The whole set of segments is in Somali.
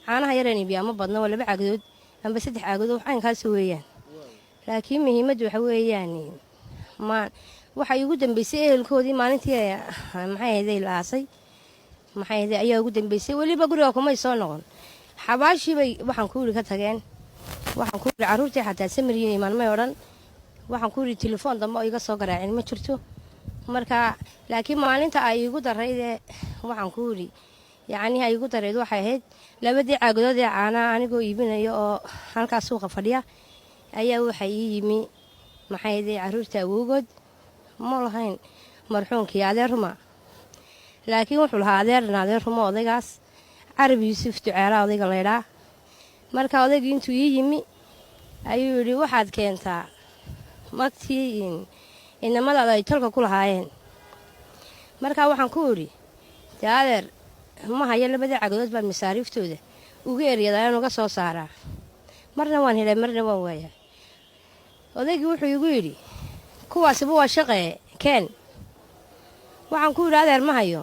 caanaha yareen iibiyaa ma badna waa 2 caagood amba 3 caagood waxaan kaas weeyaan laakiin muhiimaddu waxa weeyaan ma waxa ugu dambeysay ehelkoodii maalintii maxay ahayd laasay maxay ahayd ayaa ugu dambeysay waliba guriga kuma soo noqon xabaashii bay waxaan ku yiri ka tageen waxaan ku yiri caruurtii xataa samiriye imaan ma oran waxaan ku yiri telefoon dambe iga soo garaacin ma jirto marka laakiin maalinta ay igu dareeyay waxaan ku yiri yaani ay igu dareeyay waxay ahayd 2 caagood ee caana anigoo iibinayo oo halkaas suuqa fadhiya ayaa waxay yimi maxay ahayd caruurta awgood ma lahayn marxuumkii adeer ruma laakiin wuxuu lahaa adeer ruma odaygaas Arab Yusuf ducaala odayga leeraa marka odaygii intuu yimi ayuu yiri waxaad keentaa magtii inamada ay talka ku lahaayeen marka waxaan ku yiri adeer ma hayo 2 caagood baan misaariiftooda ugu eeriyadaan uga soo saaraa marna waan helay marna waan waayay odaygii wuxuu igu yiri kuwaasba waa shaqee keen waxaan ku yiri adeer ma hayo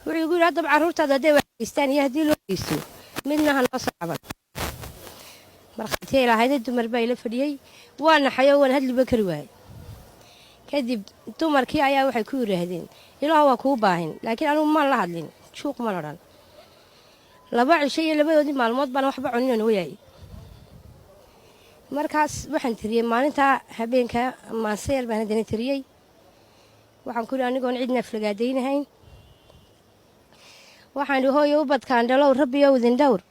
wuxuu igu yiri dab caruurtaada day waxaystaan iyo hadii loo geysto midna han oo saaban marxatay ilaahay dumar bay la fadhiyay waana xayawaan hadliba kari waay kadib dumarkii ayaa waxay ku yiraahdeen ilaahu waa ku baahin laakiin anu ma la hadlin suuq ma oran 2 cisho iyo 2 maalmood baan waxba cunin wayay markaas waxaan tiriyay maalinta habeenka maaseer baan hadana tiriyay waxaan ku yiri anigoon cidna flagaadeynahayn waxaan hooyo u badkaan dhalow rabbiyow idin dhowr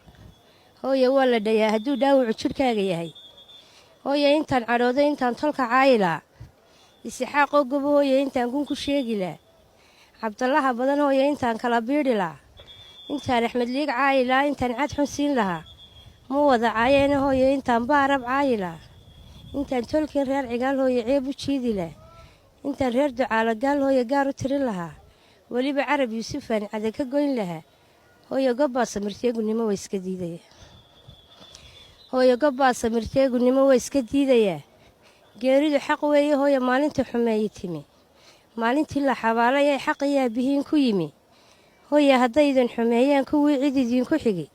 hooyo waa la dhayaa hadduu dhaawac jirkaaga yahay hooyo intaan cadhooday intaan tolka caayila isxaaqo gobo hooyo intaan kun ku sheegila cabdallaha badan hooyo intaan kala biidhila intaan axmed liig caayila intaan cad xun siin lahaa ma wada caayeen hooyo intaan baarab caayila intaan tolkii reer cigaal hooyo ceeb u jiidila intaan reer ducaala gaal hooyo gaar u tirin lahaa waliba Arab Yusuf aan cad ka goyn lahaa hooyo gobba samirteegunimo way iska diidaya hooyo gobba samirteegunimo way iska diidaya geeridu xaq weeye hooyo maalinta xumeeyay timi maalintii la xabaalay ay xaq iyo bihiin ku yimi hooyo hadaydan xumeeyaan kuwii cid idin ku xigay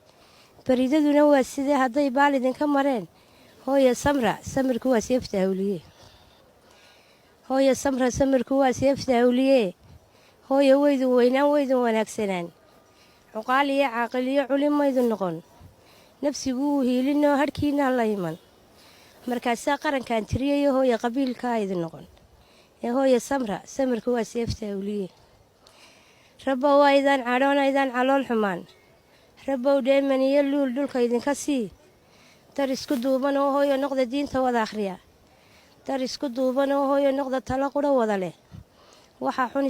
baridaduna waa sidee haday baalidin ka mareen hooyo samirku waa seefta hawliye hooyo samirku waa seefta hawliye hooyo weydu weynaan weydu wanaagsanaan cuqaaliye caaqiliye culimaydu noqon nafsigu hiilino harkiina la iman markaas qarankan tiriyay hooyo qabiilka ay noqon ee hooyo samirku waa seefta hawliye rabbo waydan caroonaydan calool xumaan rabbo deemaniyo luul dhulka idinka sii dar isku duuban oo hooyo noqda diinta wada akhriya dar isku duuban oo hooyo noqda tala qura wada leh waxa xun